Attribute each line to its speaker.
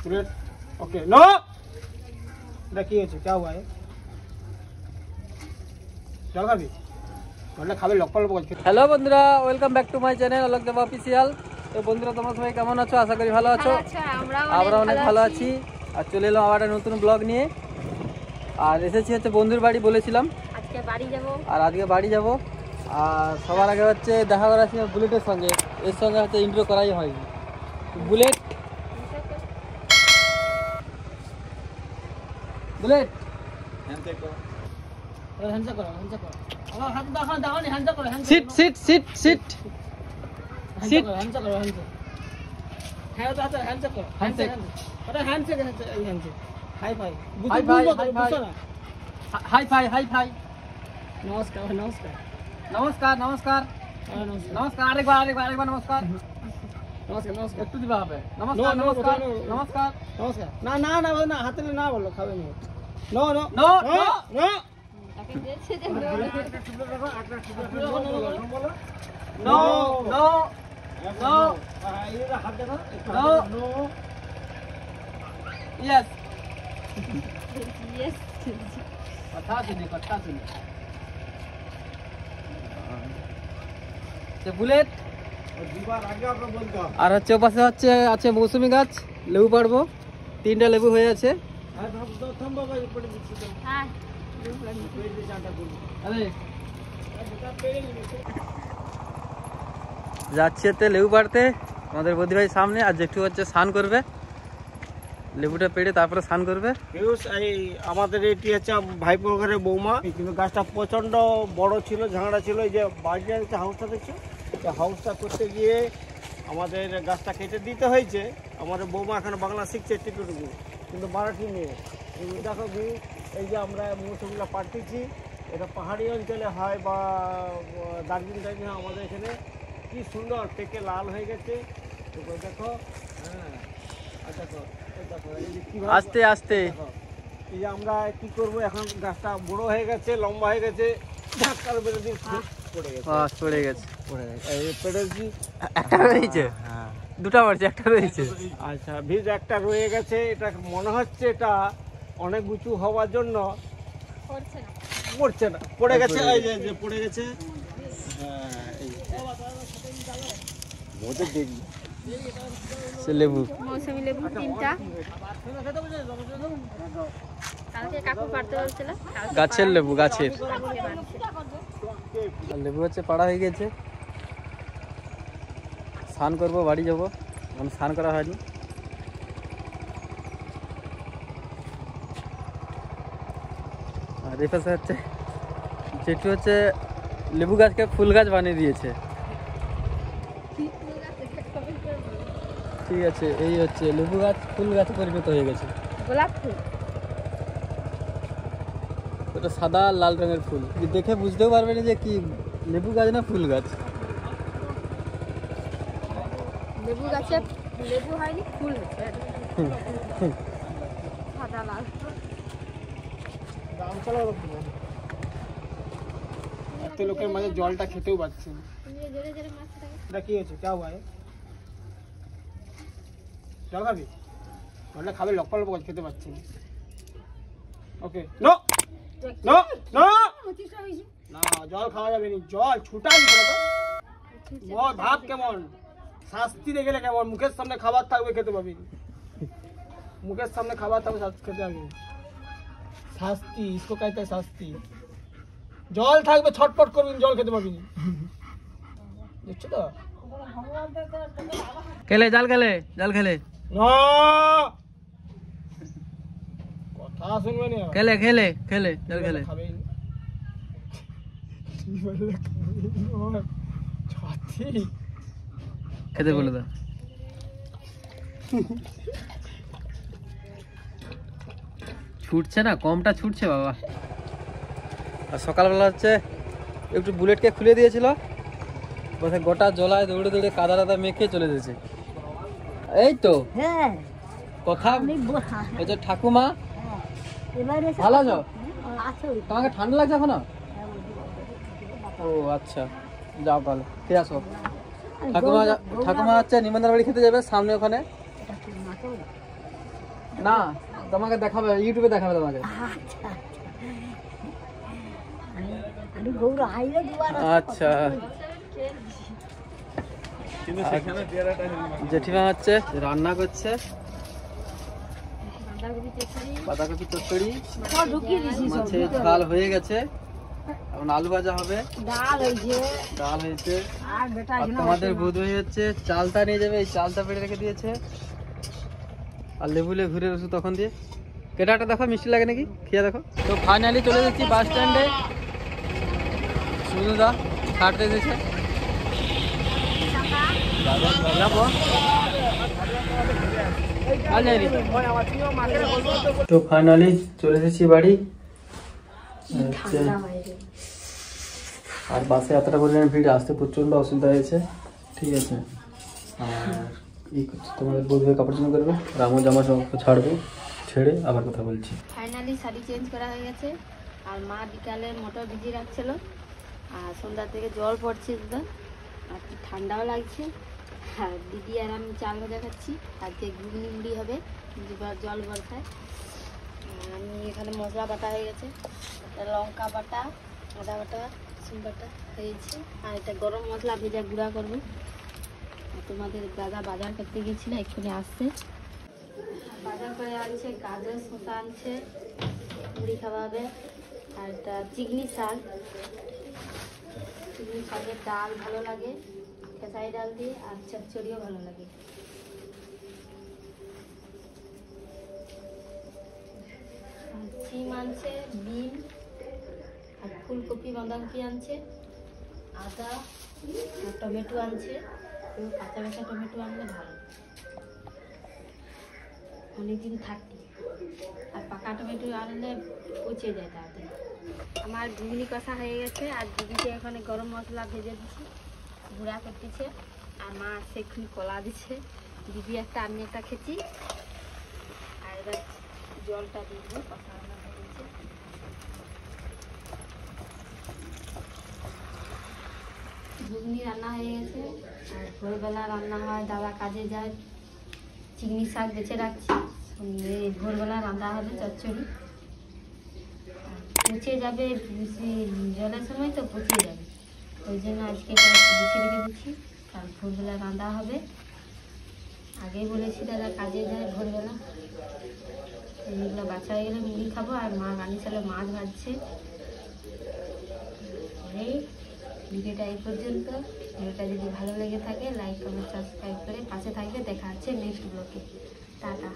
Speaker 1: Bullet okay no देखिए क्या हुआ है चल खाबी বললে খাবে লপল লপল।
Speaker 2: হ্যালো বন্ধুরা, welcome back to my channel Alok Dev official. তো বন্ধুরা তোমরা সবাই কেমন আছো? আশা করি ভালো আছো। আমরা অনেক ভালো আছি। আর চলে এলাম আবার একটা নতুন ব্লগ নিয়ে। আর এসেছি হচ্ছে বন্ধুর বাড়ি, বলেছিলাম
Speaker 3: আজকে বাড়ি যাব।
Speaker 2: আর আজকে বাড়ি যাব। আর সবার আগে হচ্ছে দেখা করা ছিল বুলেটের সঙ্গে। এর সঙ্গে হচ্ছে ইন্ট্রো করাই হয়নি। বুলেট বুলেট
Speaker 1: হ্যান্ডশেক করো হ্যান্ডশেক করো আমার হাত দাও দাও নি হ্যান্ডশেক করো
Speaker 2: sit sit sit sit sit
Speaker 1: handshake করো হ্যান্ডশেক হ্যাঁ তো হাতে হ্যান্ডশেক করো হ্যান্ডশেক ওটা হ্যান্ডশেক এই handshake high five
Speaker 2: high five high five high five high five
Speaker 1: নমস্কার নমস্কার
Speaker 2: নমস্কার নমস্কার নমস্কার আরেকবার নমস্কার
Speaker 1: নমস্কার নমস্কার
Speaker 2: একটু দিবা হবে। নমস্কার নমস্কার নমস্কার
Speaker 1: নমস্কার না না না না হাতে না বলো খাবে না no no
Speaker 2: no
Speaker 1: no no
Speaker 3: তাকে দিয়েছে যে
Speaker 2: no no no no no yes
Speaker 3: yes
Speaker 2: কথা শুনি বুলেট। আর হচ্ছে পাশে হচ্ছে আছে মৌসুমি গাছ, লেবু পাড়বো। 3টা লেবু হয়ে আছে।
Speaker 3: হ্যাঁ
Speaker 2: যাচ্ছে হচ্ছে লেবু পাড়তে আমাদের বৌদি ভাই সামনে। আর একটু হচ্ছে স্নান করবে, লেবুটা পেড়ে তারপরে স্নান করবে।
Speaker 1: আমাদের এটি হচ্ছে ভাইপোর ঘরের বৌমা, কিন্তু গাছটা প্রচন্ড বড় ছিল, ঝাঁড়া ছিল। এই যে বাড়িটা হচ্ছে হাউসটা দেখছো, হাউসটা করতে গিয়ে আমাদের গাছটা কেটে দিতে হয়েছে। আমাদের বৌমা এখন বাংলা শিখছে টিটুটুকু, কিন্তু মারাঠি মেয়ে। দেখো এই যে আমরা মৌসুমিগুলো পাঠিয়েছি, এটা পাহাড়ি অঞ্চলে হয় বা দার্জিলিং টাইমে হয়। আমাদের এখানে কি সুন্দর পেকে লাল হয়ে গেছে দেখো। হ্যাঁ দেখো দেখো এই যে কিভাবে
Speaker 2: আস্তে আস্তে
Speaker 1: এই যে আমরা কি করব, এখন গাছটা বড় হয়ে গেছে, লম্বা হয়ে গেছে, ধাক্কার বেড়ে দিয়ে পড়ে গেছে।
Speaker 2: পড়ে গেছে
Speaker 1: এই পেড়েছি
Speaker 2: একটা রয়েছে,
Speaker 1: হ্যাঁ
Speaker 2: দুটা পড়ছে, একটা রয়েছে।
Speaker 1: আচ্ছা বীজ একটা রয়ে গেছে। এটা মনে হচ্ছে এটা অনেক উঁচু হওয়ার জন্য
Speaker 3: করছে না,
Speaker 1: পড়ছে না, পড়ে গেছে। এই যে পড়ে গেছে। হ্যাঁ এই মধ্যে দেখি
Speaker 2: লেবু
Speaker 3: মৌসুমী লেবু 3টা। কালকে কাকু পাড়তে বলছিল,
Speaker 2: গাছের লেবু, গাছের লেবু হচ্ছে পাড়া হয়ে গেছে। স্নান করবো, বাড়ি যাবো, মানে স্নান করা হয়নি। আর এই পাশে হচ্ছে যেটু হচ্ছে লেবু গাছকে ফুল গাছ বানিয়ে দিয়েছে। ঠিক আছে, এই হচ্ছে লেবু গাছ ফুল গাছে পরিণত হয়ে গেছে।
Speaker 3: গোলাপ ফুল,
Speaker 2: ওটা সাদা আর লাল রঙের ফুল, দেখে বুঝতেও পারবে না যে কি লেবু গাছ না ফুল গাছ।
Speaker 3: লেবু গাছে লেবু হয়নি, ফুল হচ্ছে সাদা লাল।
Speaker 1: এত লোকের মাঝে জলটা খেতেও পাচ্ছে না।
Speaker 3: জোরে জোরে মাছটা
Speaker 1: এটা কি হয়েছে क्या हुआ है জল খাবি বললে খাবে লপল লপল খেতে পাচ্ছে না। ওকে নো নো নো না জল খাওয়া যাবে না, জল ছুটাই তো বল। ভাব কেমন শাস্তি দেখে গেলে কেমন, মুখের সামনে খাবার থাকবে খেতে পাবি, মুখের সামনে খাবার থাকবে খেতে পাবি। শাস্তি इसको कहते हैं শাস্তি। জল থাকবে ছটপট করবি, জল খেতে পাবি না, দেখছো তো।
Speaker 2: খেলে জাল খেলে জাল খেলে
Speaker 1: না কথা শুনবে না,
Speaker 2: খেলে খেলে খেলে জাল খেলে
Speaker 1: খাবেই না। ছাতি
Speaker 2: খেতে বলে দাও। ছুটছে না, কমটা ছুটছে বাবা। আর সকালবেলা হচ্ছে একটু বুলেটকে খুলে দিয়েছিল, বসে গোটা জলায় দৌড়ে দৌড়ে কাদা টাদা মেখে চলে যেছে। এই তো
Speaker 4: হ্যাঁ
Speaker 2: কথা
Speaker 4: আমি
Speaker 2: এই যে ঠাকুমা
Speaker 4: এবারে
Speaker 2: ভালো আছো?
Speaker 4: আসো
Speaker 2: তোমাকে ঠান্ডা লাগছে এখনো? ও আচ্ছা, যাও তাহলে খেয়ে আসো। ঠাকুমা হচ্ছে নিমন্ত্রণ বাড়ি খেতে যাবে সামনে, ওখানে না তোমাকে দেখাবে, ইউটিউবে দেখাবে তোমাকে।
Speaker 4: আচ্ছা আমি গৌর হাইলে দুবার
Speaker 2: আচ্ছা জেঠিমা হচ্ছে রান্না করছে বাঁধাকপি চচ্চড়ি,
Speaker 3: সব ঢুকিয়ে দিছি, সব
Speaker 2: মাছের ঝাল হয়ে গেছে, এখন আলু ভাজা হবে,
Speaker 3: ডাল হয়েছে
Speaker 2: ডাল হয়েছে।
Speaker 3: আর বেটা
Speaker 2: আর তোমাদের বোধ হয়ে হচ্ছে চালতা নিয়ে যাবে, এই চালতা পেড়ে রেখে দিয়েছে, আর লেবুলে ঘুরে রসু তখন দিয়ে। কেটাটা দেখো মিষ্টি লাগে নাকি, খেয়ে দেখো। তো ফাইনালি চলে যাচ্ছি বাস স্ট্যান্ডে, সুনুদা ছাড়তে এসেছে, যাবো। তো ফাইনালি চলে এসেছি বাড়ি। আর বাসে এতটা পরিমাণ ভিড়, আসতে প্রচণ্ড অসুবিধা হয়েছে, ঠিক আছে। আর এই তোমাদের বলবে কাপড় চেঞ্জ করবে, রামও জামা সব ছাড়বো, ছেড়ে আবার কথা বলছি।
Speaker 3: ফাইনালি শাড়ি চেঞ্জ করা হয়ে গেছে। আর মা বিকালে মোটর ভিজিয়ে রাখছিল, আর সন্ধ্যা থেকে জল পড়ছে দাদা, আর কি ঠান্ডাও লাগছে। আর দিদি আর আমি চাল ভাজা খাচ্ছি, আজকে ঘুগনি মুড়ি হবে জল বর্ষায়। আর আমি এখানে মশলা বাটা হয়ে গেছে, লঙ্কা বাটা, আদা বাটা, রসুন বাটা হয়েছে। আর এটা গরম মশলা ভেজা গুঁড়া করবো। আর তোমাদের দাদা বাজার করতে গেছিল, এক্ষুনি আসছে। বাজার করে আনছে গাজর, শসা আনছে, মুড়ি খাওয়া হবে। আর এটা চিংড়ি শাক, চিংড়ি শাকের ডাল ভালো লাগে, খেসারি ডাল দিয়ে, আর চচ্চড়িও ভালো লাগে। আর সিম আনছে, বিন আর ফুলকপি বাঁধাকপি আনছে, আদা আর টমেটো আনছে। কাঁচা কাঁচা টমেটো আনলে ভালো, অনেকদিন থাকে। আর পাকা টমেটো আনলে পচে যায় তাড়াতাড়ি। আমার ঘুগনি কষা হয়ে গেছে, আর দিদিকে এখানে গরম মশলা ভেজে দিচ্ছে, গুঁড়া করতেছে। আর মা সেখানে কলা দিচ্ছে, দিদি একটা আমি একটা খেয়েছি। আর এবার জলটা দিয়ে দেবো, কষা রান্না হয়েছে। ঘুগনি রান্না হয়ে গেছে। আর ভোরবেলা রান্না হয়, দাদা কাজে যায়, চিংড়ি শাক বেছে রাখছি, ভোরবেলা রান্না হবে চচ্চড়ি। পচে যাবে, বেশি জলের সময় তো পচে যাবে, ওই জন্য আজকে গুছিয়ে রেখে দিচ্ছি। আর ভোরবেলা রান্না হবে, আগেই বলেছি দাদা কাজে যায় ভোরবেলা। এগুলো বাচ্চা হয়ে গেলে মুড়ি খাবো। আর মা রান্না চালে মাছ ভাজছে। এই ভিডিওটা এই পর্যন্ত। ভিডিওটা যদি ভালো লেগে থাকে লাইক কমেন্ট সাবস্ক্রাইব করে পাশে থাকবে। দেখা হচ্ছে নেক্সট ব্লগে। টাটা।